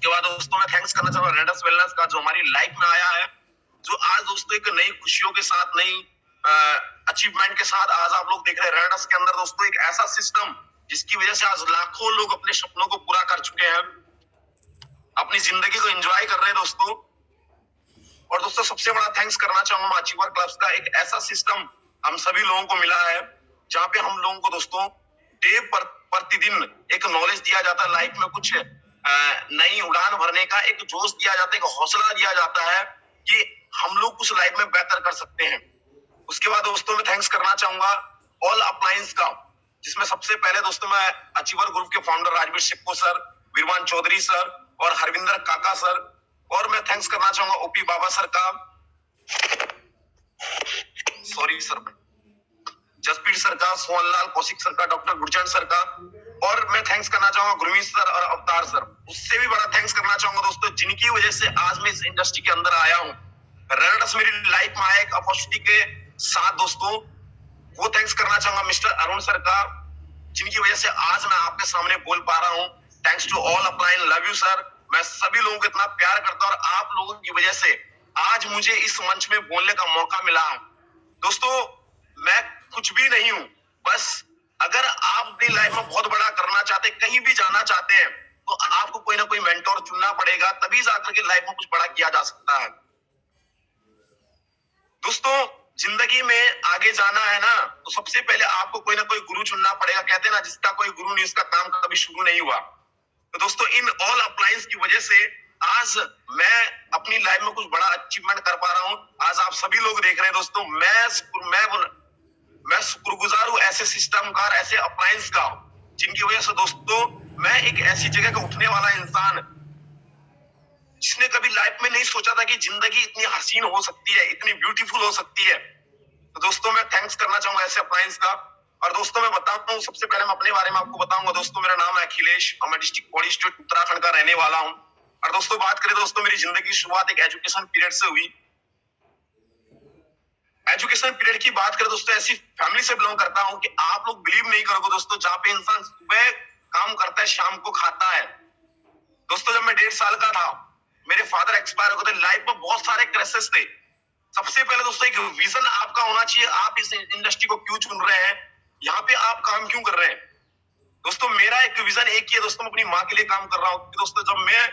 उसके बाद दोस्तों मैं थैंक्स करना चाहूंगा रेडस वेलनेस का, जो हमारी लाइफ में आया है, जो आज दोस्तों एक नई खुशियों के साथ, नई अचीवमेंट के साथ आज आप लोग देख रहे हैं रेडस के अंदर दोस्तों एक ऐसा सिस्टम जिसकी वजह से आज लाखों लोग अपने सपनों को पूरा कर चुके हैं, अपनी जिंदगी को एंजॉय कर रहे हैं दोस्तों। और दोस्तों सबसे बड़ा थैंक्स करना चाहूंगा अचीवर क्लब्स का, एक ऐसा सिस्टम हम सभी लोगों को मिला है जहाँ पे हम लोगों को दोस्तों प्रतिदिन एक नॉलेज दिया जाता है, लाइफ में कुछ नई उड़ान भरने का एक जोश दिया जाता है, एक हौसला दिया जाता है कि हम लोग कुछ लाइफ में बेहतर कर सकते हैं। उसके बाद दोस्तों मैं थैंक्स करना चाहूंगा ऑल अपलायंस का, जिसमें सबसे पहले दोस्तों मैं अचीवर ग्रुप के founder Rajveer Shikko sir, Virwan Chaudhary sir और हरविंदर काका सर, और मैं थैंक्स करना चाहूंगा ओपी बाबा सर का, सॉरी सर, जसपीर सर का, सोहनलाल कौशिक सर का, डॉक्टर गुरचरण सर का, और मैं थैंक्स करना चाहूंगा गुरमीत सर और अवतार सर। उससे भी बड़ा थैंक्स करना चाहूंगा दोस्तों जिनकी वजह से आज मैं इस इंडस्ट्री के अंदर आया हूँ, रेडस मेरी लाइफ में आया एक अपॉर्चुनिटी के साथ दोस्तों। वो थैंक्स करना चाहूंगा मिस्टर अरुण सर का, जिनकी वजह से आज मैं आपके सामने बोल पा रहा हूँ। Thanks to all upline, love you sir. मैं सभी लोगों को इतना प्यार करता हूँ और आप लोगों की वजह से आज मुझे इस मंच में बोलने का मौका मिला है। दोस्तों मैं कुछ भी नहीं हूँ, बस अगर आप अपनी लाइफ में बहुत बड़ा करना चाहते हैं, कहीं भी जाना चाहते हैं, तो आपको कोई ना कोई मेंटोर चुनना पड़ेगा, तभी जाकर के लाइफ में कुछ बड़ा किया जा सकता है। दोस्तों जिंदगी में आगे जाना है ना, तो सबसे पहले आपको कोई ना कोई गुरु चुनना पड़ेगा। कहते हैं ना, जिसका कोई गुरु नहीं उसका काम कभी शुरू नहीं हुआ। तो दोस्तों इन ऑल अप्लायंस की वजह से आज मैं अपनी लाइफ में कुछ बड़ा अचीवमेंट कर पा रहा हूँ। आज आप सभी लोग देख रहे हैं दोस्तों, मैं शुक्रगुजार हूँ ऐसे सिस्टमकार, ऐसे अप्लायंस का, जिनकी वजह से दोस्तों मैं एक ऐसी जगह का उठने वाला इंसान, जिसने कभी लाइफ में नहीं सोचा था कि जिंदगी इतनी हसीन हो सकती है, इतनी ब्यूटीफुल हो सकती है। तो दोस्तों मैं थैंक्स करना चाहूंगा ऐसे अप्लायंस का। और दोस्तों मैं बताता हूँ, सबसे पहले मैं अपने बारे में आपको बताऊंगा। दोस्तों मेरा नाम है अखिलेश और मैं डिस्ट्रिक्ट पौड़ी स्टेट उत्तराखंड का रहने वाला हूँ। और दोस्तों बात करें दोस्तों, मेरी जिंदगी की शुरुआत एक एजुकेशन पीरियड से हुई। एजुकेशन पीरियड की बात करें दोस्तों, ऐसी फैमिली से बिलोंग करता हूँ कि आप लोग बिलीव नहीं करोगे दोस्तों, जहाँ पे इंसान सुबह काम करता है शाम को खाता है। दोस्तों जब मैं 1.5 साल का था, मेरे फादर एक्सपायर हो गए थे। लाइफ में बहुत सारे क्राइसिस थे। सबसे पहले दोस्तों एक विजन आपका होना चाहिए, आप इस इंडस्ट्री को क्यों चुन रहे हैं, यहाँ पे आप काम क्यों कर रहे हैं। दोस्तों मेरा एक विजन एक ही है दोस्तों, मैं अपनी माँ के लिए काम कर रहा हूँ। दोस्तों जब मैं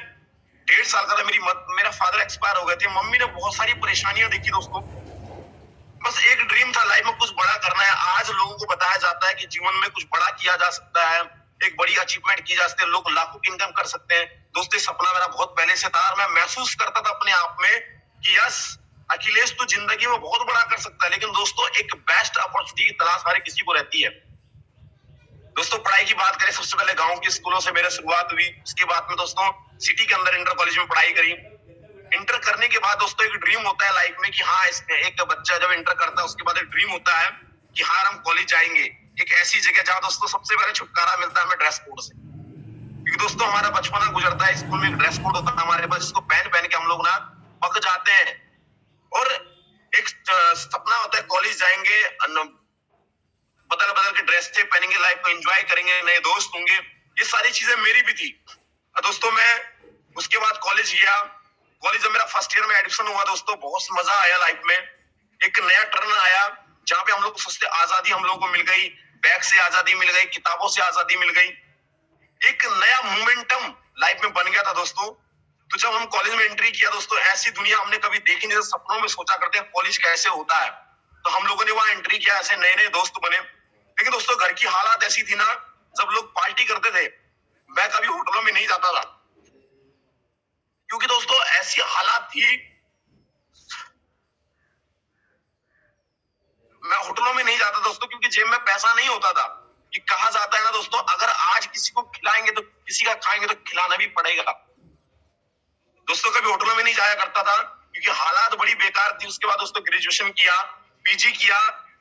1.5 साल का था, मेरा फादर एक्सपायर हो गए थे। मम्मी ने बहुत सारी परेशानियां देखी दोस्तों, बस एक ड्रीम था लाइफ में कुछ बड़ा करना है। आज लोगों को बताया जाता है कि जीवन में कुछ बड़ा किया जा सकता है, एक बड़ी अचीवमेंट की जा सकती है, लोग लाखों की इनकम कर सकते हैं। दोस्तों सपना मेरा बहुत पहले से था और मैं महसूस करता था अपने आप में कि यस अखिलेश तो जिंदगी में बहुत बड़ा कर सकता है। लेकिन दोस्तों एक बेस्ट अपॉर्चुनिटी की तलाश हर किसी को रहती है। दोस्तों पढ़ाई की बात करें, सबसे पहले गांव के स्कूलों से मेरी शुरुआत हुई। उसके बाद में दोस्तों सिटी के अंदर इंटर कॉलेज में पढ़ाई करी। इंटर करने के बाद दोस्तों एक ड्रीम होता है लाइफ में कि हाँ, एक बच्चा जब इंटर करता है उसके बाद एक ड्रीम होता है कि हाँ हम कॉलेज जाएंगे, एक ऐसी जगह जहाँ दोस्तों सबसे पहले छुटकारा मिलता है हमें ड्रेस कोड से। क्योंकि दोस्तों हमारा बचपना गुजरता है, स्कूल में एक ड्रेस कोड होता है हमारे पास, जिसको पहन पहन के हम लोग ना पक जाते हैं। और एक सपना होता है कॉलेज जाएंगे, बदल बदल के ड्रेस से पहनेंगे, लाइफ को एंजॉय करेंगे, नए दोस्त होंगे। ये सारी चीजें मेरी भी थी। दोस्तों मैं उसके बाद कॉलेज गया। कॉलेज जब मेरा फर्स्ट ईयर में एडमिशन हुआ दोस्तों, बहुत मजा आया लाइफ में। एक नया टर्न आया जहाँ पे हम लोग को सोचते आजादी हम लोगों को मिल गई, बैग से आजादी मिल गई, किताबों से आजादी मिल गई, एक नया मोमेंटम लाइफ में बन गया था दोस्तों। तो जब हम कॉलेज में एंट्री किया दोस्तों, ऐसी दुनिया हमने कभी देखी नहीं, सपनों में सोचा करते हैं कॉलेज कैसे होता है। तो हम लोगों ने वहां एंट्री किया, ऐसे नए नए दोस्त बने। लेकिन दोस्तों घर की हालात ऐसी थी ना, जब लोग पार्टी करते थे मैं कभी होटलों में नहीं जाता था, क्योंकि दोस्तों ऐसी हालात थी, मैं होटलों में नहीं जाता दोस्तों, क्योंकि जेब में पैसा नहीं होता था। ये कहा जाता है ना दोस्तों, अगर आज किसी को खिलाएंगे तो किसी का खाएंगे तो खिलाना भी पड़ेगा। दोस्तों कभी होटलों में नहीं जाया करता था क्योंकि हालात बड़ी बेकार थी। उसके बाद दोस्तों ग्रेजुएशन किया, पीजी किया,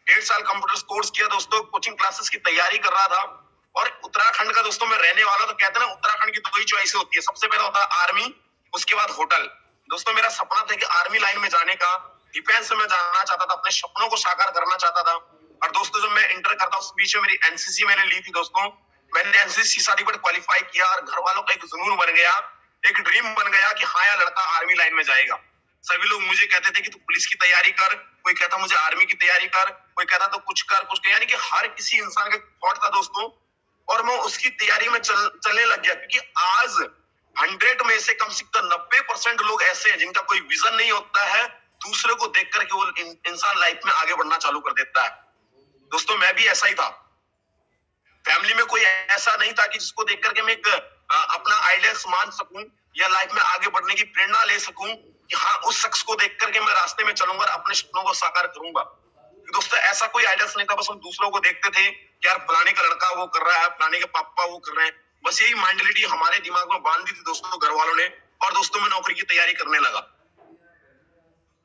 1.5 साल कंप्यूटर कोर्स किया दोस्तों, कोचिंग क्लासेस की तैयारी कर रहा था। और उत्तराखंड का दोस्तों मैं रहने वाला, तो कहते हैं ना उत्तराखंड की 2 ही चॉइस होती है, सबसे पहला होता है आर्मी, उसके बाद होटल। दोस्तों मेरा सपना था कि आर्मी लाइन में जाने का, डिफेंस में जाना चाहता था, अपने सपनों को साकार करना चाहता था। और दोस्तों जब मैं इंटर करता उस बीच में मेरी एनसीसी मैंने ली थी दोस्तों। मैंने एनसीसी सर्टिफिकेट क्वालिफाई किया और घर वालों का एक जुनून बन गया एक ड्रीम बन गया कि हाँ यार लड़का आर्मी लाइन में जाएगा। सभी लोग मुझे कहते थे कि तू पुलिस की तैयारी कर, कोई कहता मुझे आर्मी की तैयारी कर, कोई कहता तो कुछ कर कुछ कर, यानी कि हर किसी इंसान का थॉट था दोस्तों, और मैं उसकी तैयारी में चलने लग गया। क्योंकि आज 100 में से कम से कम 90% लोग ऐसे हैं जिनका कोई विजन नहीं होता है, दूसरे को देख करके वो इंसान लाइफ में आगे बढ़ना चालू कर देता है। दोस्तों मैं भी ऐसा ही था। फैमिली में कोई ऐसा नहीं था कि जिसको देख करके मैं एक अपना आइडियल्स मान सकूं या लाइफ में आगे बढ़ने की प्रेरणा ले सकूं कि हाँ उस शख्स को देख करके मैं रास्ते में चलूंगा और अपने सपनों को साकार करूंगा। दोस्तों ऐसा कोई आइडियल्स नहीं था, बस हम दूसरों को देखते थे कि यार फलाने का लड़का वो कर रहा है, फलाने के पापा वो कर रहे हैं, बस यही मेंटालिटी हमारे दिमाग में बांध दी थी दोस्तों घर वालों ने। और दोस्तों मैं नौकरी की तैयारी करने लगा।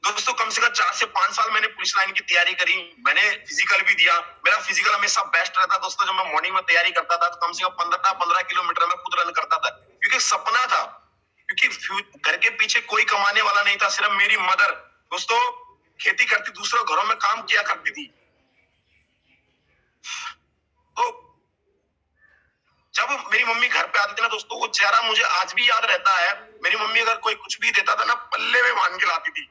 दोस्तों कम से कम 4 से 5 साल मैंने पुलिस लाइन की तैयारी करी, मैंने फिजिकल भी दिया। मेरा फिजिकल हमेशा बेस्ट रहता दोस्तों। जब मैं मॉर्निंग में तैयारी करता था तो कम से कम 15 किलोमीटर में खुद रन करता था, क्योंकि सपना था। क्योंकि घर के पीछे कोई कमाने वाला नहीं था, सिर्फ मेरी मदर दोस्तों खेती करती, दूसरे घरों में काम किया करती थी। तो जब मेरी मम्मी घर पे आती थी ना दोस्तों, वो चेहरा मुझे आज भी याद रहता है। मेरी मम्मी अगर कोई कुछ भी देता था ना, पल्ले में बांध के लाती थी।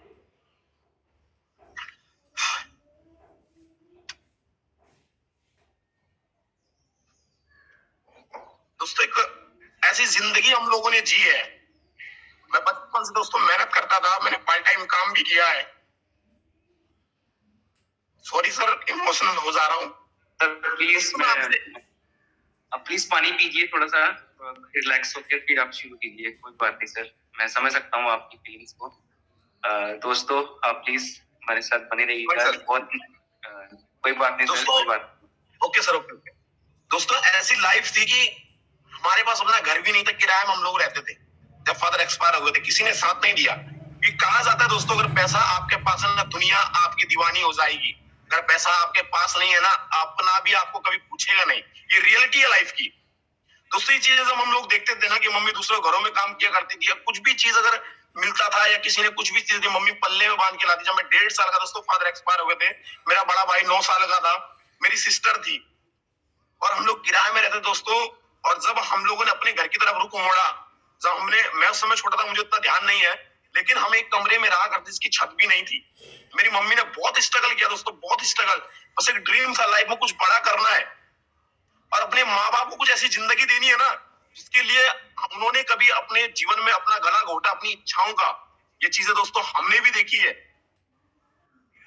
दोस्तों एक ऐसी जिंदगी हम लोगों ने जी है। मैं बचपन से दोस्तों मेहनत करता था, मैंने पार्ट टाइम काम भी किया है। सॉरी सर, इमोशनल हो जा रहा हूँ सर। प्लीज आप प्लीज पानी पीजिए, थोड़ा सा रिलैक्स होकर फिर आप शुरू कीजिए। कोई बात नहीं सर, मैं समझ सकता हूँ आपकी फीलिंग्स को। दोस्तों आप प्लीज हमारे साथ बने रहिएगा। बहुत कोई बात नहीं सर, कोई बात। Okay sir, okay okay. दोस्तों ऐसी लाइफ थी कि हमारे पास अपना घर भी नहीं था, किराए में हम लोग रहते थे। जब फादर एक्सपायर हो गए थे, किसी ने साथ नहीं दिया। कि कहा जाता है दोस्तों, अगर पैसा आपके पास है ना, दुनिया आपकी दीवानी हो जाएगी। अगर पैसा आपके पास नहीं है ना, अपना भी आपको कभी पूछेगा नहीं। ये रियलिटी है लाइफ की। दूसरी चीज जब हम लोग देखते थे ना कि मम्मी दूसरे घरों में काम किया करती थी, या कुछ भी चीज अगर मिलता था या किसी ने कुछ भी चीज दी, मम्मी पल्ले में बांध के लाती। जब मैं 1.5 साल का दोस्तों, फादर एक्सपायर हो गए थे। मेरा बड़ा भाई 9 साल का था, मेरी सिस्टर थी, और हम लोग किराए में रहते दोस्तों। और जब हम लोगों ने अपने घर की तरफ रुख मोड़ा, जब मैं उस समय छोटा था, मुझे उतना ध्यान नहीं है, लेकिन हम एक कमरे में रहा करते, जिसकी छत भी नहीं थी। मेरी मम्मी ने बहुत स्ट्रगल किया दोस्तों, बहुत स्ट्रगल। बस एक ड्रीम था लाइफ में कुछ बड़ा करना है, और अपने माँ बाप को कुछ ऐसी जिंदगी देनी है ना जिसके लिए उन्होंने कभी अपने जीवन में अपना गला घोटा, अपनी इच्छाओं का। ये चीजें दोस्तों हमने भी देखी है।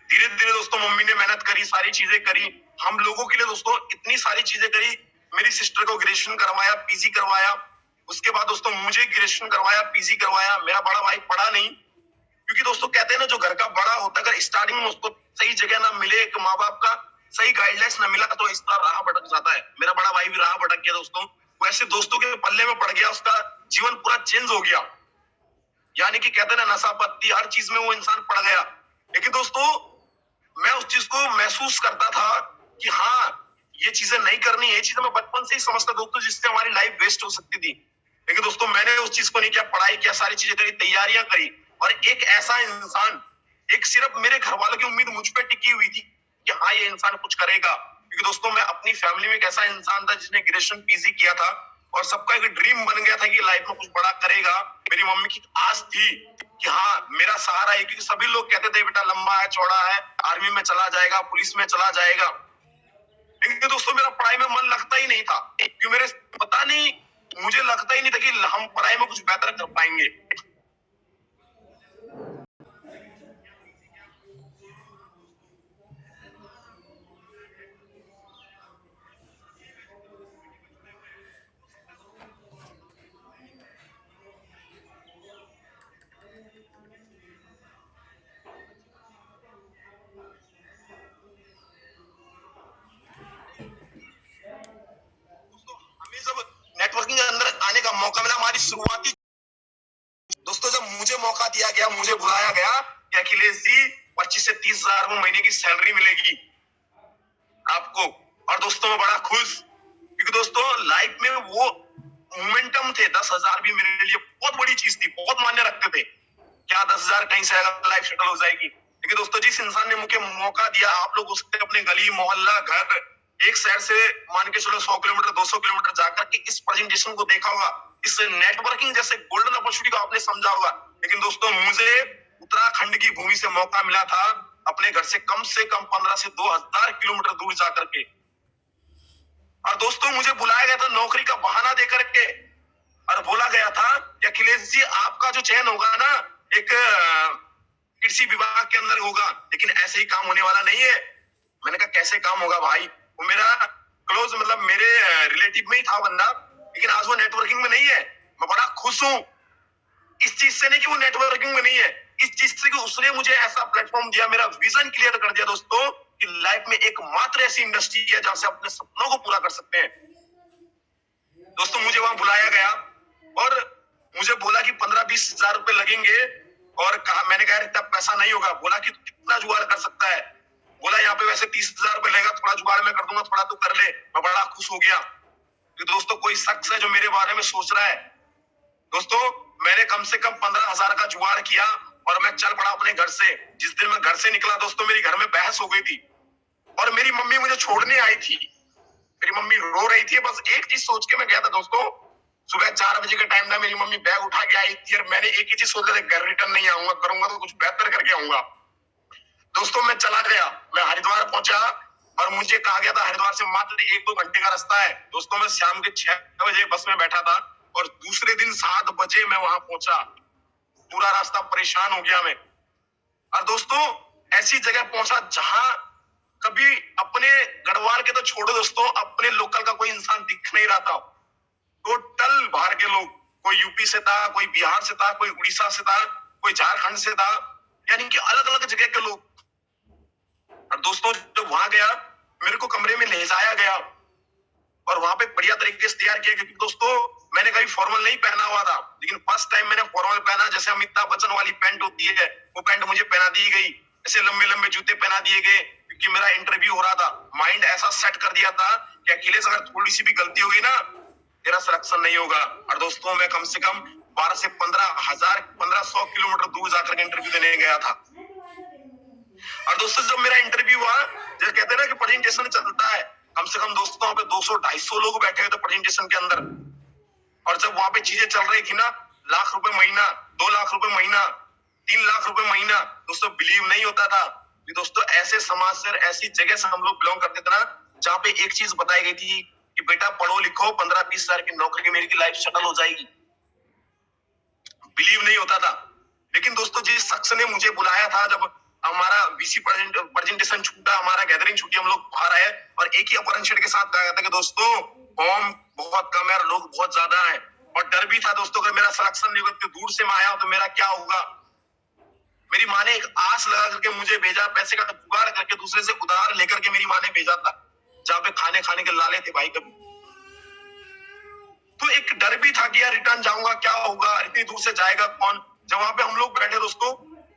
धीरे धीरे दोस्तों मम्मी ने मेहनत करी, सारी चीजें करी हम लोगों के लिए दोस्तों, इतनी सारी चीजें करी। मेरी सिस्टर को ग्रेजुएशन करवाया, पीजी करवाया। उसके बाद दोस्तों मुझे ग्रेजुएशन करवाया, पीजी करवाया। मेरा बड़ा भाई पढ़ा नहीं, क्योंकि दोस्तों कहते हैं ना, जो घर का बड़ा होता है, अगर स्टार्टिंग में उसको सही जगह ना मिले, एक माँ बाप का सही गाइडलाइंस ना मिला, तो इस तरह राह भटक जाता है। मेरा बड़ा भाई भी राह भटक गया दोस्तों। वो ऐसे दोस्तों के पल्ले में पड़ गया, उसका जीवन पूरा चेंज हो गया। यानी कि कहते हैं ना, नशा पत्ती हर चीज में वो इंसान पड़ गया। लेकिन दोस्तों मैं उस चीज को महसूस करता था कि हाँ ये चीजें नहीं करनी है। ये चीजें मैं बचपन से ही समझता दोस्तों, जिससे हमारी लाइफ वेस्ट हो सकती थी। लेकिन दोस्तों मैंने उस चीज को नहीं किया, पढ़ाई किया, सारी चीजें करी, तैयारियां करी। और एक ऐसा इंसान, एक सिर्फ मेरे घर वालों की उम्मीद मुझ पर टिकी हुई थी कि हाँ ये इंसान कुछ करेगा। क्योंकि दोस्तों मैं अपनी फैमिली में एक ऐसा इंसान था जिसने ग्रेजुएशन पीजी किया था, और सबका एक ड्रीम बन गया था कि लाइफ में कुछ बड़ा करेगा। मेरी मम्मी की आस थी कि हाँ मेरा सहारा है, क्योंकि सभी लोग कहते थे बेटा लंबा है, चौड़ा है, आर्मी में चला जाएगा, पुलिस में चला जाएगा। लेकिन दोस्तों मेरा पढ़ाई में मन लगता ही नहीं था, क्योंकि मेरे पता नहीं, मुझे लगता ही नहीं था कि हम पढ़ाई में कुछ बेहतर कर पाएंगे। हमें जब नेटवर्किंग के अंदर आने का मौका मिला, हमारी शुरुआती दोस्तों, जब मुझे मौका दिया गया, मुझे बुलाया गया कि अखिलेश जी 25 से 30 हजार महीने की सैलरी मिलेगी आपको। और दोस्तों मैं बड़ा खुश, क्योंकि दोस्तों लाइफ में वो मोमेंटम थे। 10,000 भी मेरे लिए बहुत बड़ी चीज थी, बहुत मान्य रखते थे। क्या 10,000 कहीं से लाइफ सेटल हो जाएगी। लेकिन दोस्तों जिस इंसान ने मुझे मौका दिया, आप लोग उसके अपने गली मोहल्ला घर एक शहर से मान के चलो 100 किलोमीटर 200 किलोमीटर जाकर के इस प्रेजेंटेशन को देखा होगा, इस नेटवर्किंग जैसे गोल्डन अपॉर्चुनिटी को आपने समझा होगा। लेकिन दोस्तों मुझे उत्तराखंड की भूमि से मौका मिला था अपने घर से कम 15 से 2000 किलोमीटर दूर जाकर के। और दोस्तों मुझे बुलाया गया था नौकरी का बहाना देकर के, और बोला गया था कि अखिलेश जी आपका जो चयन होगा ना एक कृषि विभाग के अंदर होगा, लेकिन ऐसे ही काम होने वाला नहीं है। मैंने कहा कैसे काम होगा भाई, वो मेरा क्लोज मतलब मेरे रिलेटिव में ही था बंदा, लेकिन आज वो नेटवर्किंग में नहीं है। मैं बड़ा खुश हूँ इस चीज से, नहीं कि वो नेटवर्किंग में नहीं है, इस चीज से कि उसने मुझे ऐसा प्लेटफॉर्म दिया, मेरा विजन क्लियर कर दिया दोस्तों कि लाइफ में एकमात्र ऐसी इंडस्ट्री है जहां से अपने सपनों को पूरा कर सकते हैं। दोस्तों मुझे वहां बुलाया गया और मुझे बोला कि 15-20 हजार रुपए लगेंगे, और कहा, मैंने कहा इतना पैसा नहीं होगा। बोला कि कितना जुगाड़ कर सकता है। बोला यहाँ पे वैसे 30,000 रुपए लगेगा, थोड़ा जुगाड़ मैं कर दूंगा, थोड़ा तो कर ले। मैं बड़ा खुश हो गया कि दोस्तों कोई शख्स है जो मेरे बारे में सोच रहा है। दोस्तों मैंने कम से कम 15,000 का जुगाड़ किया और मैं चल पड़ा अपने घर से। जिस दिन मैं घर से निकला दोस्तों मेरी घर में बहस हो गई थी, और मेरी मम्मी मुझे छोड़ने आई थी। मेरी मम्मी रो रही थी, बस एक चीज सोच के मैं गया था दोस्तों। सुबह 4 बजे का टाइम था, मेरी मम्मी बैग उठा के आई थी और मैंने एक ही चीज सोचा था, घर रिटर्न नहीं आऊंगा, करूंगा तो कुछ बेहतर करके आऊंगा। दोस्तों मैं चला गया, मैं हरिद्वार पहुंचा और मुझे कहा गया था हरिद्वार से मात्र 1-2 घंटे का रास्ता है। दोस्तों मैं शाम के 6 बजे बस में बैठा था और दूसरे दिन 7 बजे मैं वहां पहुंचा। पूरा रास्ता परेशान हो गया मैं। और दोस्तों ऐसी जगह पहुंचा जहां कभी अपने गढ़वाल के तो छोड़ो दोस्तों, अपने लोकल का कोई इंसान दिख नहीं रहा था। टोटल बाहर के लोग, कोई यूपी से था, कोई बिहार से था, कोई उड़ीसा से था, कोई झारखंड से था, यानी कि अलग अलग जगह के लोग। और दोस्तों जब वहां गया मेरे को कमरे में ले जाया गया और वहां पे बढ़िया तरीके से तैयार किया, क्योंकि दोस्तों मैंने कभी फॉर्मल नहीं पहना हुआ था, लेकिन फर्स्ट टाइम मैंने फॉर्मल पहना। जैसे अमिताभ बच्चन वाली पैंट होती है वो पैंट मुझे पहना दी गई, ऐसे लंबे लंबे जूते पहना दिए गए, क्योंकि मेरा इंटरव्यू हो रहा था। माइंड ऐसा सेट कर दिया था कि अखिलेश अगर थोड़ी सी भी गलती हो गई ना तेरा सिलेक्शन नहीं होगा। और दोस्तों मैं कम से कम 12 से 1500 किलोमीटर दूर जाकर इंटरव्यू देने गया था। और दोस्तों जब मेरा इंटरव्यू हुआ, जैसे कहते हैं ना कि प्रेजेंटेशन चलता है, कम से कम दोस्तों वहां पे 200-250 लोग बैठे हुए थे प्रेजेंटेशन के अंदर। और जब वहां पे चीजें चल रही थी ना, लाख रुपए महीना, 2 लाख रुपए महीना, 3 लाख रुपए महीना, दोस्तों बिलीव नहीं होता था कि दोस्तों ऐसे समाज से, ऐसी जगह से हम लोग बिलोंग करते थे ना, जहाँ पे एक चीज बताई गई थी कि बेटा पढ़ो लिखो, 15-20 हजार की नौकरी में मेरी लाइफ सेटल हो जाएगी। बिलीव नहीं होता था। लेकिन दोस्तों जिस शख्स ने मुझे बुलाया था, जब हमारा वीसी प्रेजेंटेशन छूटा, हमारा गैदरिंग छूटी, हम लोग बाहर आए और एक ही अपहरण शेड के साथ कहा था कि दोस्तों फॉर्म बहुत कम है और लोग बहुत ज्यादा है। और डर भी था दोस्तों, अगर मेरा सिलेक्शन नहीं होगा, दूर से मैं आया तो मेरा क्या होगा। मेरी माँ ने एक आस लगा करके मुझे भेजा, पैसे का जुगाड़ करके दूसरे से उधार लेकर के मेरी माँ ने भेजा था, जहाँ पे खाने के लाले थे भाई कभी। तो एक डर भी था कि यार रिटर्न जाऊंगा क्या होगा, इतनी दूर से जाएगा कौन। जब वहां पे हम लोग बैठे दोस्तों,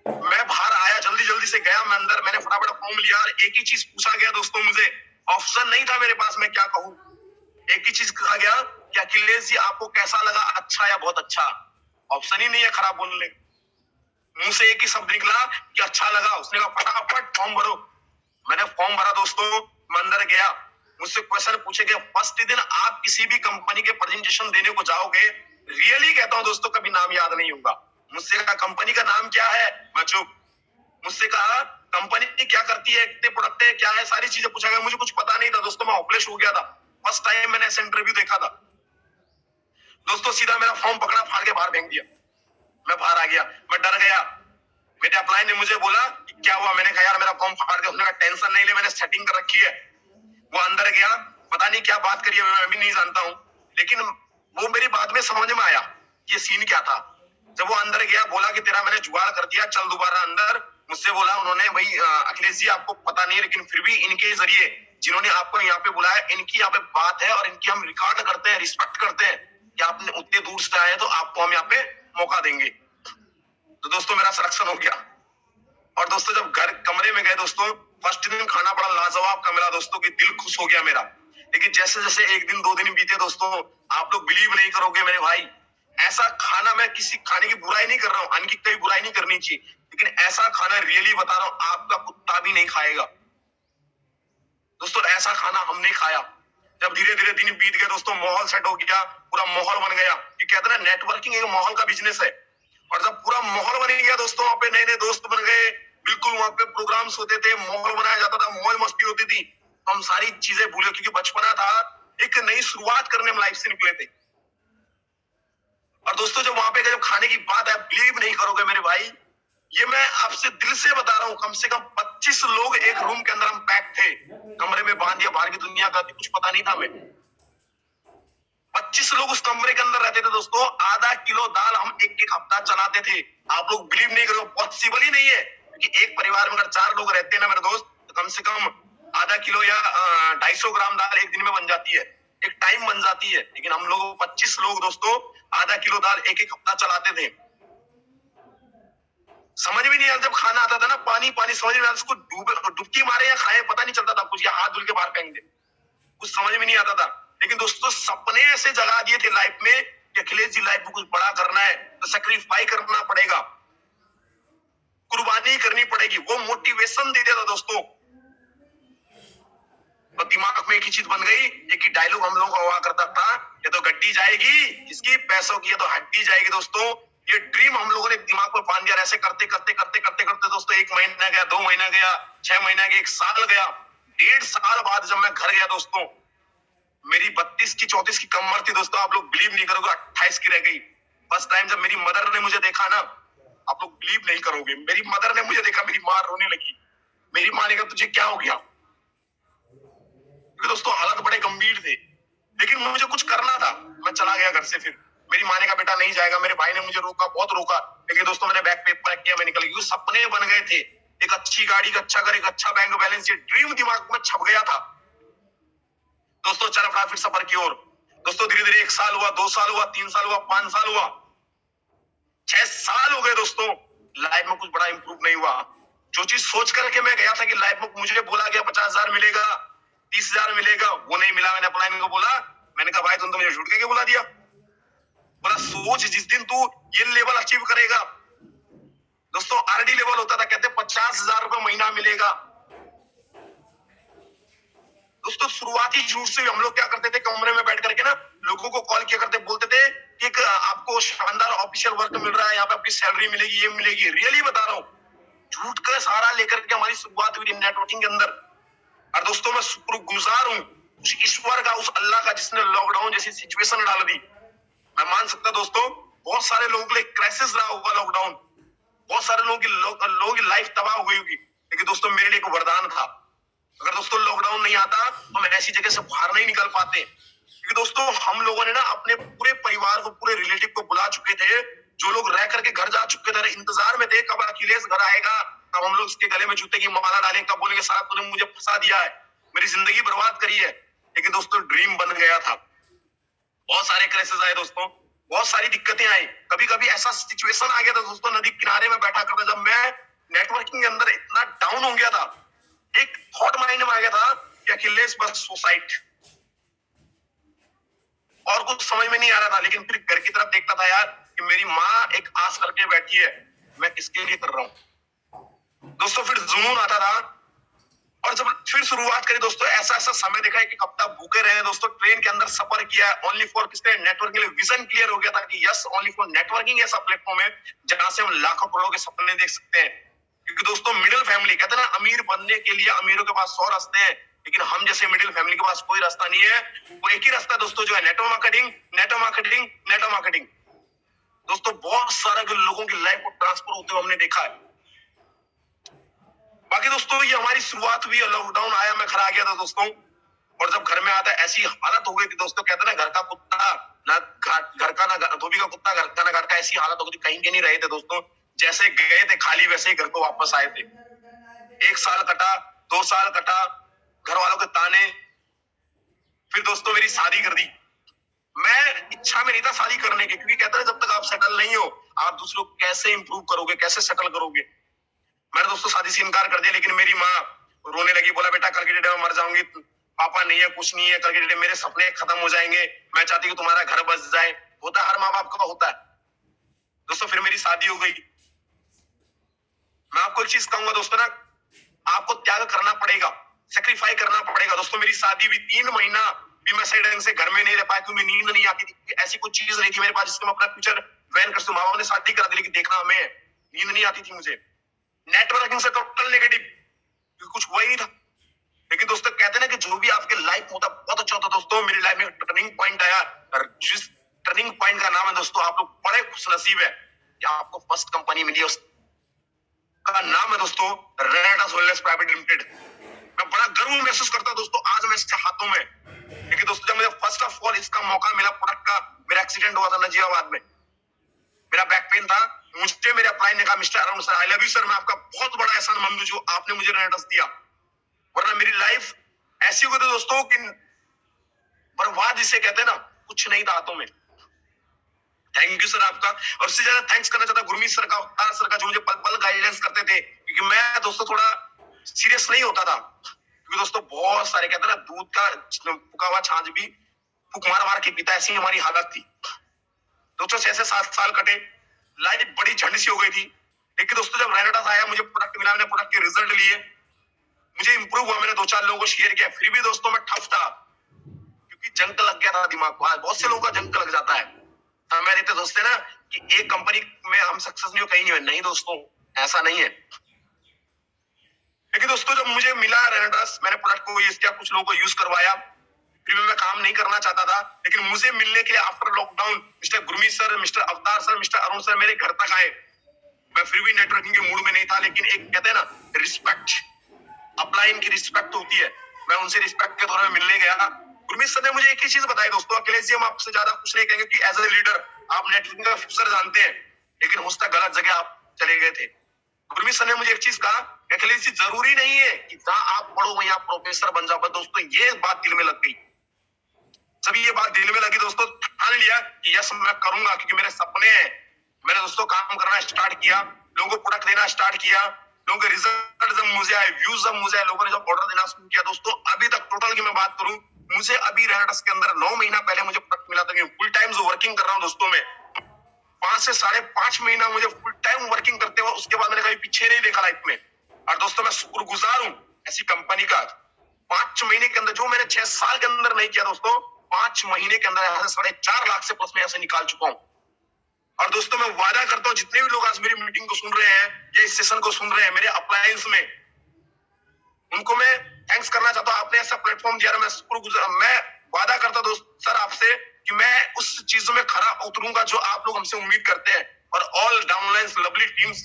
मैं बाहर आया, जल्दी से गया मैं अंदर, मैंने फटाफट फॉर्म लिया और एक ही चीज पूछा गया दोस्तों, मुझे ऑप्शन नहीं था मेरे पास, मैं क्या कहूँ। एक ही चीज कहा गया कि अखिलेश जी आपको कैसा लगा, अच्छा या बहुत अच्छा। ऑप्शन ही नहीं है खराब बोलने, मुंह से एक ही शब्द निकला कि अच्छा लगा। उसने कहा फटाफट फॉर्म भरो। मैंने फॉर्म भरा दोस्तों, मैं अंदर गया, मुझसे क्वेश्चन पूछे गए। फर्स्ट दिन आप किसी भी कंपनी के प्रेजेंटेशन देने को जाओगे, रियली कहता हूं दोस्तों, कभी नाम याद नहीं होगा। मुझसे कहा कंपनी का नाम क्या है, मैं चुप। मुझसे कहा कंपनी क्या करती है, कितने प्रोडक्ट है, क्या है, सारी चीजें पूछा गया। मुझे कुछ पता नहीं था दोस्तों, मैं होपलेस हो गया था। फर्स्ट टाइम मैंने ऐसा इंटरव्यू देखा था दोस्तों। सीधा मेरा फॉर्म पकड़ा, फाड़ के बाहर फेंक दिया। मैं बाहर आ गया, मैं डर गया। मेरे अप्लाई ने मुझे बोला कि क्या हुआ, मैंने कहा यार मेरा फॉर्म फाड़ दिया। उसने कहा टेंशन नहीं ले, मैंने सेटिंग कर रखी है। वो अंदर गया, पता नहीं क्या बात करी है, मैं भी नहीं जानता हूँ, लेकिन वो मेरी बात में समझ में आया ये सीन क्या था। जब वो अंदर गया, बोला कि तेरा मैंने जुगाड़ कर दिया, चल दोबारा अंदर। मुझसे बोला उन्होंने, भाई अखिलेश जी आपको पता नहीं, लेकिन फिर भी इनके जरिए जिन्होंने आपको यहाँ पे बुलाया, इनकी यहाँ पे बात है और इनकी हम रिकॉर्ड करते हैं, रिस्पेक्ट करते हैं कि आपने उतने दूर से आए, तो आपको हम यहाँ पे मौका देंगे। तो दोस्तों मेरा सिलेक्शन हो गया। और दोस्तों जब घर कमरे में गए दोस्तों, फर्स्ट दिन खाना बड़ा लाजवाब का मिला दोस्तों, कि दिल खुश हो गया मेरा। लेकिन जैसे जैसे 1 दिन 2 दिन बीते दोस्तों, आप लोग बिलीव नहीं करोगे मेरे भाई, ऐसा खाना, मैं किसी खाने की बुराई नहीं कर रहा हूँ, खाने की कोई बुराई नहीं करनी चाहिए, लेकिन ऐसा खाना रियली बता रहा हूँ आपका कुत्ता भी नहीं खाएगा। दोस्तों ऐसा खाना हम नहीं खाया। जब धीरे धीरे दिन बीत गए दोस्तों, माहौल सेट हो गया, पूरा माहौल बन गया। ये कहते हैं ना, नेटवर्किंग एक माहौल का बिजनेस है। और जब पूरा माहौल बन गया दोस्तों, वहां पे नए नए दोस्त बन गए, बिल्कुल वहां पे प्रोग्राम्स होते थे, माहौल बनाया जाता था, मौज मस्ती होती थी। हम सारी चीजें भूले, क्योंकि बचपना था, एक नई शुरुआत करने में लाइफ से निकले थे। और दोस्तों जब वहां पे जब खाने की बात है, बिलीव नहीं करोगे मेरे भाई, ये मैं आपसे दिल से बता रहा हूँ, कम से कम 25 लोग एक रूम के अंदर हम पैक थे, कमरे में बांध दिया, बाहर की दुनिया का कुछ पता नहीं था हमें। 25 लोग उस कमरे के अंदर रहते थे दोस्तों। आधा किलो दाल हम एक एक हफ्ता चलाते थे। आप लोग बिलीव नहीं करोगे, पॉसिबल ही नहीं है, क्योंकि एक परिवार में अगर 4 लोग रहते हैं ना मेरे दोस्त, तो कम से कम आधा किलो या 250 ग्राम दाल एक दिन में बन जाती है, एक टाइम बन जाती है। लेकिन हम लोग 25 लोग दोस्तों आधा किलो दाल एक एक हफ्ता चलाते थे। समझ में नहीं आता, जब खाना आता था ना, पानी पानी समझ में आता, उसको डुबकी मारे या खाए पता नहीं चलता था कुछ, या हाथ धुल के बाहर फेंक दे, कुछ समझ में नहीं आता था। लेकिन दोस्तों सपने ऐसे जगा दिए थे लाइफ में कि अखिलेश जी लाइफ में कुछ बड़ा करना है तो सेक्रीफाई करना पड़ेगा, कुर्बानी करनी पड़ेगी। वो मोटिवेशन देता था दोस्तों। तो दिमाग में एक ही चीज बन गई, एक ही डायलॉग हम लोगों का हुआ करता था, ये तो गड्डी जाएगी, इसकी पैसों की ये तो हड्डी जाएगी। दोस्तों ये ड्रीम हम लोगों ने दिमाग पर बांध दिया। ऐसे करते करते करते करते करते दोस्तों 1 महीना गया, 2 महीना गया, 6 महीना गया, 1 साल गया। 1.5 साल बाद जब मैं घर गया दोस्तों, मेरी 32 की 34 की कमर थी दोस्तों, आप लोग बिलीव नहीं करोगे, 28 की रह गई। फर्स्ट टाइम जब मेरी मदर ने मुझे देखा ना, आप लोग बिलीव नहीं करोगे, मेरी मदर ने मुझे देखा, मेरी माँ रोने लगी। मेरी माँ ने कहा तुझे क्या हो गया, क्योंकि दोस्तों हालात बड़े गंभीर थे। लेकिन मुझे कुछ करना था, मैं चला गया घर से। फिर मेरी माँ ने कहा बेटा नहीं जाएगा। मेरे भाई ने मुझे रोका, बहुत रोका, लेकिन दोस्तों मैंने बैग पैक किया, मैं निकल गया। सपने बन गए थे, एक अच्छी गाड़ी, एक अच्छा घर, एक अच्छा बैंक बैलेंस, ये ड्रीम दिमाग में छप गया था दोस्तों। चल रहा फिर सफर की ओर दोस्तों। धीरे धीरे 1 साल हुआ, 2 साल हुआ, 3 साल हुआ, 5 साल हुआ, 6 साल हो गए दोस्तों। लाइफ में कुछ बड़ा इंप्रूव नहीं हुआ। जो चीज सोच करके मैं गया था कि लाइफ में मुझे बोला गया 50,000 मिलेगा, 30,000 मिलेगा, वो नहीं मिला। मैंने अपना इनको बोला, मैंने कहा भाई तुम तो मुझे झूठ के बुला दिया। बोला सोच जिस दिन तू ये लेवल अचीव करेगा दोस्तों, आरडी लेवल होता था, कहते 50,000 रुपए महीना मिलेगा। दोस्तों शुरुआती झूठ से हम लोग क्या करते थे, कमरे में बैठ करके ना लोगों को कॉल किया करते, बोलते थे कि आपको शानदार ऑफिशियल वर्क मिल रहा है, यहाँ पे आपकी सैलरी मिलेगी, ये मिलेगी। रियली बता रहा हूँ, झूठ का सहारा लेकर के हमारी शुरुआत हुई नेटवर्किंग के अंदर। और दोस्तों मैं शुक्रगुजार हूँ उस ईश्वर का, उस अल्लाह का, जिसने लॉकडाउन जैसी सिचुएशन डाल दी। मैं मान सकता दोस्तों, बहुत सारे लोगों के लिए क्राइसिस रहा होगा लॉकडाउन, बहुत सारे लोगों की लाइफ तबाह हो गई होगी, लेकिन दोस्तों मेरे लिए एक वरदान था। अगर दोस्तों लॉकडाउन नहीं आता तो हम ऐसी जगह से बाहर नहीं निकल पाते, क्योंकि दोस्तों हम लोगों ने ना अपने पूरे परिवार को, पूरे रिलेटिव को बुला चुके थे, जो लोग रह करके घर जा चुके थे, इंतजार में थे कब अखिलेश घर आएगा, कब हम लोग इसके गले में जूते की माला डालें, कब बोलेंगे साहब तूने मुझे फंसा दिया है, मेरी जिंदगी बर्बाद करी है। लेकिन दोस्तों ड्रीम बन गया था। बहुत सारे क्राइसिस आए दोस्तों, बहुत सारी दिक्कतें आई। कभी कभी ऐसा सिचुएशन आ गया था दोस्तों, नदी किनारे में बैठा करता, जब मैं नेटवर्किंग के अंदर इतना डाउन हो गया था, एक थॉट माइंड में आ गया था कि अखिलेश बस सुसाइड, और कुछ समझ में नहीं आ रहा था। लेकिन फिर घर की तरफ देखता था यार कि मेरी माँ एक आस करके बैठी है, मैं किसके लिए कर रहा हूँ दोस्तों। फिर जुनून आता था। और जब फिर शुरुआत करी दोस्तों, ऐसा ऐसा समय देखा है कि हफ्ता भूखे रहे दोस्तों, ट्रेन के अंदर सफर किया ओनली फॉर किसके, नेटवर्किंग के लिए। विजन क्लियर हो गया था कि यस, ओनली फॉर नेटवर्किंग ऐसा प्लेटफॉर्म है जहां से हम लाखों करोड़ों के सपने देख सकते हैं। क्योंकि दोस्तों मिडिल फैमिली, कहते हैं ना, अमीर बनने के लिए अमीरों के पास 100 रास्ते हैं, लेकिन हम जैसे मिडिल फैमिली के पास कोई रास्ता नहीं है। वो एक ही रास्ता दोस्तों, जो है network marketing, network marketing, network marketing. दोस्तों बहुत सारे लोगों की लाइफ को ट्रांसफर होते हुए हमने देखा है। बाकी दोस्तों ये हमारी शुरुआत हुई, लॉकडाउन आया, मैं घर आ गया था दोस्तों। और जब घर में आता ऐसी हालत हो गई थी दोस्तों, कहते ना घर का कुत्ता ना घर का, ना धोबी का कुत्ता घर का, ना घर का, ऐसी हालत हो गई, कहीं के नहीं रहे थे दोस्तों। जैसे गए थे खाली, वैसे ही घर को वापस आए थे। 1 साल कटा, 2 साल कटा, घर वालों के ताने। फिर दोस्तों मेरी शादी कर दी। मैं इच्छा में नहीं था शादी करने की, क्योंकि कहते हैं जब तक आप सेटल नहीं हो, आप दूसरों को कैसे इंप्रूव करोगे, कैसे सेटल करोगे। मैंने दोस्तों शादी से इनकार कर दिया। लेकिन मेरी माँ रोने लगी, बोला बेटा कल के डेट में मर जाऊंगी, पापा नहीं है, कुछ नहीं है, कल के डेट में मेरे सपने खत्म हो जाएंगे, मैं चाहती हूँ तुम्हारा घर बस जाए। होता है, हर माँ बाप का होता है दोस्तों। फिर मेरी शादी हो गई। मैं आपको एक चीज कहूंगा दोस्तों ना, आपको त्याग करना पड़ेगा। सेक्रीफाई करना पड़ेगा दोस्तों। मेरी शादी भी 3 महीना भी मैं सही ढंग से घर में नहीं रह पाया क्योंकि नींद नहीं आती थी। ऐसी कुछ चीज नहीं थी मेरे पास जिससे मैं अपना फ्यूचर वैन कर सकूं। माँ बाप ने शादी करा दी लेकिन देखना हमें, नींद नहीं आती थी मुझे। नेटवर्किंग से टोटल नेगेटिव, कुछ हुआ ही नहीं था। लेकिन दोस्तों कहते हैं ना कि जो भी आपके लाइफ में होता बहुत अच्छा होता। दोस्तों मेरी लाइफ में टर्निंग पॉइंट आया और जिस टर्निंग पॉइंट का नाम है दोस्तों, आप लोग बड़े खुशनसीब है कि आपको फर्स्ट कंपनी मिली है। उसका नाम है दोस्तों रेनाडास वेलनेस प्राइवेट लिमिटेड। मैं बड़ा गर्व महसूस करता हूं दोस्तों आज मैं इसके हाथों में। लेकिन दोस्तों जब मुझे फर्स्ट ऑफ ऑल इसका मौका मिला प्रोडक्ट का, मेरा एक्सीडेंट हुआ था नजीबाबाद में, मेरा बैक पेन था। मुझे मेरे अपलाइन ने कहा mister Arun sir I love you sir, मैं आपका बहुत बड़ा एहसान मंद हूं जो आपने मुझे रेनाडास दिया, वरना मेरी लाइफ ऐसी हो गई थी दोस्तों कि बर्बाद जिसे कहते हैं ना, कुछ नहीं था हाथों में। थैंक यू सर आपका। और उससे ज्यादा थैंक्स करना चाहता गुरमीत सर का, अवतार सर का, जो मुझे पल पल गाइडेंस करते थे। क्योंकि मैं दोस्तों थोड़ा सीरियस नहीं होता था, क्योंकि दोस्तों बहुत सारे कहते हैं ना दूध का फूका हुआ छाछ भी फूक मार मार के पीता, ऐसी हमारी हालत थी दोस्तों। 6 से 7 साल कटे, लाइफ बड़ी झंड सी हो गई थी। लेकिन दोस्तों जब रेनाडास आया, मुझे प्रोडक्ट मिला, मैंने प्रोडक्ट के रिजल्ट लिए, मुझे इंप्रूव हुआ, मैंने 2-4 लोगों को शेयर किया। फिर भी दोस्तों मैं ठप था क्योंकि जंग लग गया था दिमाग को। आज बहुत से लोगों का जंग लग जाता है। मैं रहते दोस्त है ना कि एक कंपनी में हम सक्सेस नहीं हो कहीं नहीं हो, नहीं दोस्तों ऐसा नहीं है। लेकिन दोस्तों जब मुझे मिला रेनाडास, मैंने प्रोडक्ट को यूज किया, कुछ लोगों को यूज करवाया। फिर मैं काम नहीं करना चाहता था, लेकिन मुझे मिलने के लिए after lockdown mister Gurmeet sir, mister अवतार सर, मिस्टर अरुण सर मेरे घर तक आए। मैं फिर भी नेटवर्किंग के मूड में नहीं था, लेकिन एक कहते हैं ना रिस्पेक्ट, अपलाइन की रिस्पेक्ट होती है, मैं उनसे रिस्पेक्ट के तौर में मिलने गया। गुरमीत सर ने मुझे एक ही चीज बताई दोस्तों, अखिलेश जी हम आपसे ज्यादा कुछ नहीं कहेंगे कि एज ए लीडर आप नेटवर्किंग का फ्यूचर जानते हैं, लेकिन हो सकता है गलत जगह आप चले गए थे। गुरमीत सर ने मुझे एक चीज कहा, अखिलेश जी जरूरी नहीं है कि जहां आप पढ़ो वहीं आप प्रोफेसर बन जाओ। दोस्तों ये बात दिल में लग गई। जब ये बात दिल में लगी दोस्तों, ठान लिया कि यस मैं करूंगा, क्योंकि मेरे सपने हैं। मैंने दोस्तों काम करना स्टार्ट किया, लोगों को प्रोडक्ट देना स्टार्ट किया, लोगों के रिजल्ट जब मुझे आए, व्यूज जब मुझे आए, लोगों ने जब ऑर्डर देना शुरू किया दोस्तों, अभी तक टोटल की मैं बात करूं, मुझे अभी रेनाडास के अंदर 9 महीना पहले मुझे प्रोडक्ट मिला था। फुल टाइम जो वर्किंग कर रहा हूँ दोस्तों मैं, 5 से 5.5 महीना मुझे फुल टाइम वर्किंग करते हुए, उसके बाद मैंने कभी पीछे नहीं देखा लाइफ में। और दोस्तों मैं शुक्रगुजार हूँ ऐसी कंपनी का। 5 महीने के अंदर जो मैंने 6 साल के अंदर नहीं किया दोस्तों, 5 महीने के अंदर यहाँ से 4.5 लाख से प्लस में ऐसे निकाल चुका हूँ। और दोस्तों मैं वादा करता हूँ जितने भी लोग आज मेरी मीटिंग को सुन रहे हैं या इस सेशन को सुन रहे हैं मेरे अप्लायंस में, उनको मैं थैंक्स करना चाहता हूँ। आपने ऐसा प्लेटफॉर्म दिया, मैं शुक्रगुजार। मैं वादा करता हूँ दोस्त सर आपसे कि मैं उस चीजों में खरा उतरूंगा जो आप लोग हमसे उम्मीद करते हैं। और ऑल डाउनलाइंस लवली टीम्स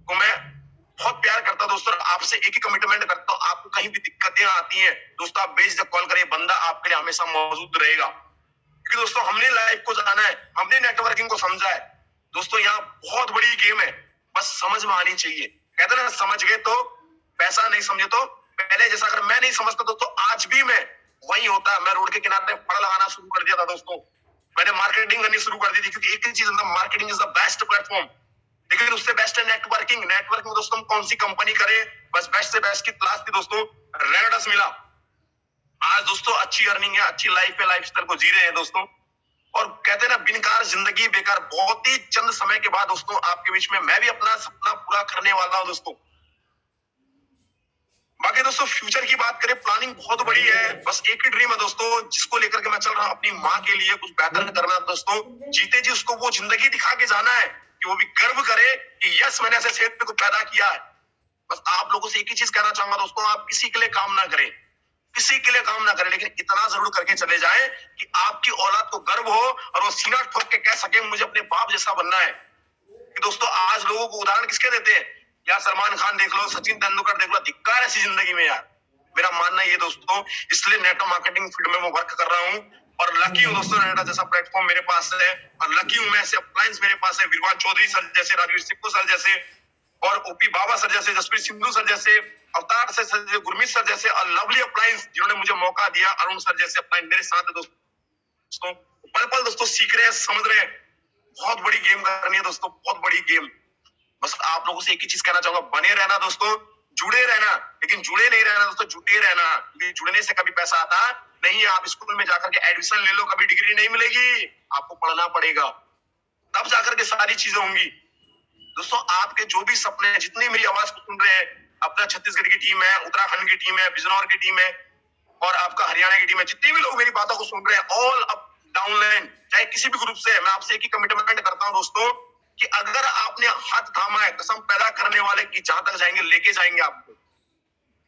को मैं बहुत प्यार करता हूं दोस्तों, आपसे एक ही कमिटमेंट करता हूं, आपको कहीं भी दिक्कतें आती हैं दोस्तों, आप बेझिझक कॉल करें, बंदा आपके लिए हमेशा मौजूद रहेगा। क्योंकि दोस्तों हमने लाइफ को जाना है, हमने नेटवर्किंग को समझा है दोस्तों। यहाँ बहुत बड़ी गेम है, बस समझ में आनी चाहिए। कहते ना समझ गए तो पैसा, नहीं समझे तो पहले जैसा। अगर मैं नहीं समझता दोस्तों आज भी मैं वही होता। मैं रोड के किनारे फड़ लगाना शुरू कर दिया था दोस्तों, मैंने मार्केटिंग करनी शुरू कर दी थी, क्योंकि एक ही चीज, marketing is the best platform. लेकिन उससे बेस्ट है नेटवर्किंग। नेटवर्किंग दोस्तों हम कौन सी कंपनी करें, बस बेस्ट से बेस्ट की तलाश थी दोस्तों, रेनाडास मिला। आज दोस्तों अच्छी अर्निंग है, अच्छी लाइफ है, लाइफ स्टाइल को जी रहे हैं दोस्तों। और कहते हैं ना बिनकार जिंदगी बेकार। बहुत ही चंद समय के बाद दोस्तों आपके बीच में मैं भी अपना सपना पूरा करने वाला हूं दोस्तों। बाकी दोस्तों फ्यूचर की बात करें, प्लानिंग बहुत बड़ी है। बस एक ही ड्रीम है दोस्तों जिसको लेकर के मैं चल रहा हूं, अपनी माँ के लिए कुछ बेहतर करना दोस्तों। जीते जी उसको वो जिंदगी दिखा के जाना है कि वो भी गर्व करे कि यस मैंने ऐसे क्षेत्र को पैदा किया है। बस आप लोगों से एक ही चीज कहना चाहूंगा दोस्तों, आप किसी के लिए काम ना करें, किसी के लिए काम ना करें, लेकिन इतना जरूर करके चले जाएं कि आपकी औलाद को गर्व हो और वो सीना ठोक के कह सके मुझे अपने बाप जैसा बनना है। कि दोस्तों आज लोगों को उदाहरण किसके देते हैं, या सलमान खान देख लो, सचिन तेंदुलकर देख लो, धिक्कार ऐसी जिंदगी में यार। मेरा मानना ये दोस्तों, इसलिए नेटवर्क मार्केटिंग फील्ड में मैं वर्क कर रहा हूँ और लकी हूँ दोस्तों, रेनाडास जैसा प्लेटफॉर्म मेरे पास है। और लकी हूँ मैं ऐसे अप्लायंस मेरे पास है, विरवान चौधरी सर जैसे, राजवीर सिक्कू सर जैसे, और ओपी बाबा सर जैसे, जसप्रीत सिंधु सर जैसे, अवतार सर, गुरमीत सर जैसे, और लवली अप्लायंस जिन्होंने मुझे मौका दिया, अरुण सर जैसे अप्लायंस मेरे साथ है दोस्तों। पल पल दोस्तों सीख रहे हैं, समझ रहे हैं, बहुत बड़ी गेम करनी है दोस्तों, बहुत बड़ी गेम। बस आप लोगों से एक ही चीज कहना चाहूंगा, बने रहना दोस्तों, जुड़े रहना, लेकिन जुड़े नहीं रहना दोस्तों, जुटे रहना। जुड़ने से कभी पैसा आता नहीं है। आप स्कूल में जाकर के एडमिशन ले लो, कभी डिग्री नहीं मिलेगी, आपको पढ़ना पड़ेगा, तब जाकर के सारी चीजें होंगी दोस्तों। आपके जो भी सपने हैं, जितने मेरी आवाज को सुन रहे हैं, अपना छत्तीसगढ़ की टीम है, उत्तराखंड की टीम है, बिजनौर की टीम है और आपका हरियाणा की टीम है। जितने भी लोग मेरी बातों को सुन रहे हैं, ऑल अप डाउन लाइन, चाहे किसी भी ग्रुप से है, मैं आपसे एक ही कमिटमेंट करता हूं दोस्तों कि अगर आपने हाथ थामा है, कसम पैदा करने वाले की जहां तक जाएंगे लेके जाएंगे आपको।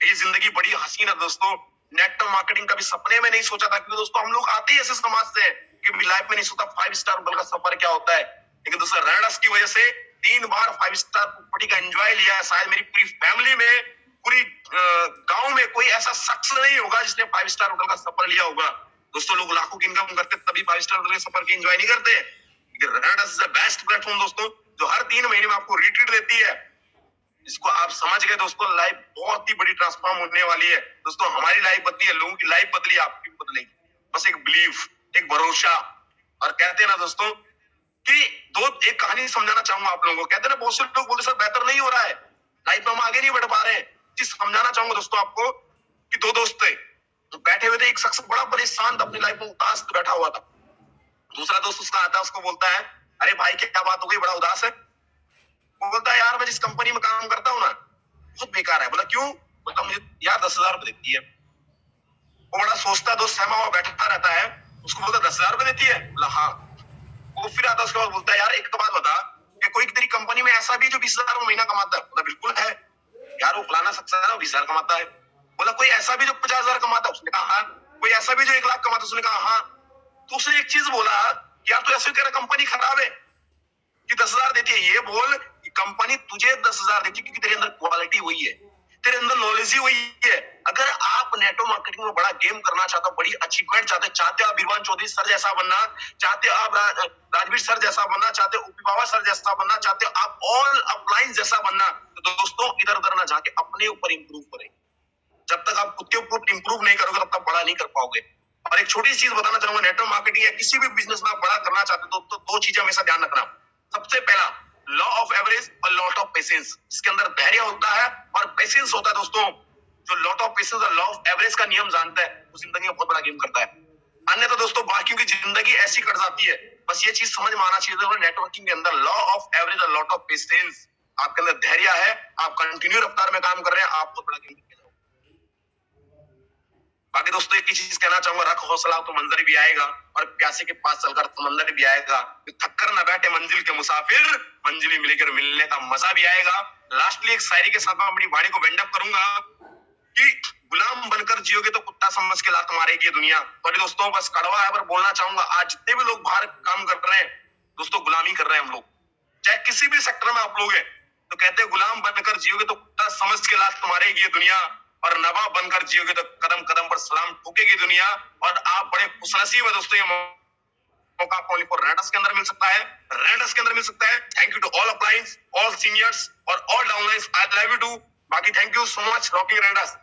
ये जिंदगी बड़ी हसीन है दोस्तों। नेटवर्क मार्केटिंग का भी सपने में नहीं सोचा था, क्योंकि दोस्तों हम लोग आते ही ऐसे समाज से हैं कि लाइफ में नहीं सोचा 5 स्टार होटल का सफर क्या होता है। लेकिन दोस्तों रेडस की वजह से 3 बार 5 स्टार प्रॉपर्टी का एंजॉय लिया है। शायद मेरी पूरी फैमिली में, पूरी गांव में कोई ऐसा शख्स नहीं होगा जिसने 5 स्टार होटल का सफर लिया होगा। दोस्तों लोग लाखों की इनकम करते तभी 5 स्टार होटल के सफर की एंजॉय नहीं करते। Radius is the best platform दोस्तों, जो हर 3 महीने में आपको रिट्रीट देती है। इसको आप समझ गए दोस्तों, लाइफ बहुत ही बड़ी ट्रांसफॉर्म होने वाली है। दोस्तों हमारी लाइफ बदली है, लोगों की लाइफ बदली, आपकी बदलेगी। बस एक बिलीव, एक भरोसा। और कहते हैं ना दोस्तों कि एक कहानी समझाना चाहूंगा आप लोगों को। कहते हैं ना बहुत से लोग बोलते सर बेहतर नहीं हो रहा है, लाइफ में हम आगे नहीं बढ़ पा रहे हैं। चीज समझाना चाहूंगा दोस्तों आपको कि 2 दोस्त थे, तो बैठे हुए थे। एक शख्स बड़ा परेशान था, अपनी लाइफ में उदास बैठा हुआ था। दूसरा दोस्त उसका आता है, उसको बोलता है अरे भाई क्या बात हो गई, बड़ा उदास है। वो बोलता है यार मैं जिस कंपनी में काम करता हूँ ना बहुत बेकार है। बोला क्यों? बोलता मुझे यार 10,000 रुपए देती है। वो बड़ा सोचता है, दोस्त सहमा हुआ बैठा रहता है। उसको बोलता 10,000 रुपए देती है? बोला हाँ। वो फिर आता है, उसके बाद बोलता है यार एक तो बात बता कि कोई तेरी कंपनी में ऐसा भी जो 20,000 महीना कमाता है? बोला बिल्कुल है यार, वो फलाना शख्स है ना 20,000 कमाता है। बोला कोई ऐसा भी जो 50,000 कमाता है? उसने कहा हाँ। कोई ऐसा भी जो 1 लाख कमाता है? उसने कहा हाँ। तो उसने एक चीज बोला कि यार तू ऐसे कह रहा कंपनी खराब है कि 10,000 देती है। ये बोल कि कंपनी तुझे 10,000 देती है क्योंकि तेरे अंदर क्वालिटी वही है, तेरे अंदर नॉलेज ही वही है। अगर आप नेटवर्क मार्केटिंग में बड़ा गेम करना चाहते हो, बड़ी अचीवमेंट चाहते हो आप बीरवान चौधरी सर जैसा बनना चाहते हो, आप राजवीर सर जैसा बनना चाहते हो, ओपी बाबा सर जैसा बनना चाहते हो, आप ऑल अपलाइन जैसा बनना, तो दोस्तों इधर उधर ना जाके अपने ऊपर इंप्रूव करें। जब तक आप खुद के ऊपर इंप्रूव नहीं करोगे तब तक बड़ा नहीं कर पाओगे। और एक छोटी सी चीज बताना चाहूंगा, नेटवर्क मार्केटिंग या किसी भी बिजनेस में आप बड़ा करना चाहते हो तो 2 चीजें हमेशा ध्यान रखना। सबसे पहला लॉ ऑफ एवरेज और लॉट ऑफ पेशेंस। इसके अंदर धैर्य होता है और पेशेंस होता है दोस्तों। जो लॉट ऑफ पेशेंस और लॉ ऑफ एवरेज का नियम जानता है वो जिंदगी में बहुत बड़ा गेम करता है। अन्यथा दोस्तों बाकियों की जिंदगी ऐसी कट जाती है। बस ये चीज समझ में आना चाहिए नेटवर्किंग के अंदर लॉ ऑफ एवरेज और लॉट ऑफ पेशेंस। आपके अंदर धैर्य है, आप कंटिन्यू रफ्तार में काम कर रहे हैं, आप बहुत बड़ा गेम खेल रहे हो। बाकी दोस्तों एक ही चीज कहना चाहूंगा, रख हौसला तो मंजर भी आएगा और प्यासे के पास चलकर समंदर भी आएगा। थक कर न बैठे मंजिल के मुसाफिर, मंजिल मिलकर मिलने का मजा भी आएगा। लास्टली एक शायरी के साथ मैं अपनी वाणी को वेंड अप करूंगा कि गुलाम बनकर जियोगे तो कुत्ता समझ के लात मारेगी दुनिया। तो दोस्तों बस कड़वा है पर बोलना चाहूंगा, आज जितने भी लोग बाहर काम कर रहे हैं दोस्तों, गुलामी कर रहे हैं हम लोग, चाहे किसी भी सेक्टर में आप लोग हैं, तो कहते हैं गुलाम बनकर जियोगे तो कुत्ता समझ के लात मारेगी दुनिया, और नवाब बनकर जियोगे तो कदम कदम पर सलाम ठोकेगी दुनिया। और आप बड़े खुशनसीब है दोस्तों, ये मौका आपको ओनली फॉर रेडस के अंदर मिल सकता है, रेडस के अंदर मिल सकता है। Thank you to all uplines, all seniors और all downlines. I love you too. बाकी thank you so much rocking radius.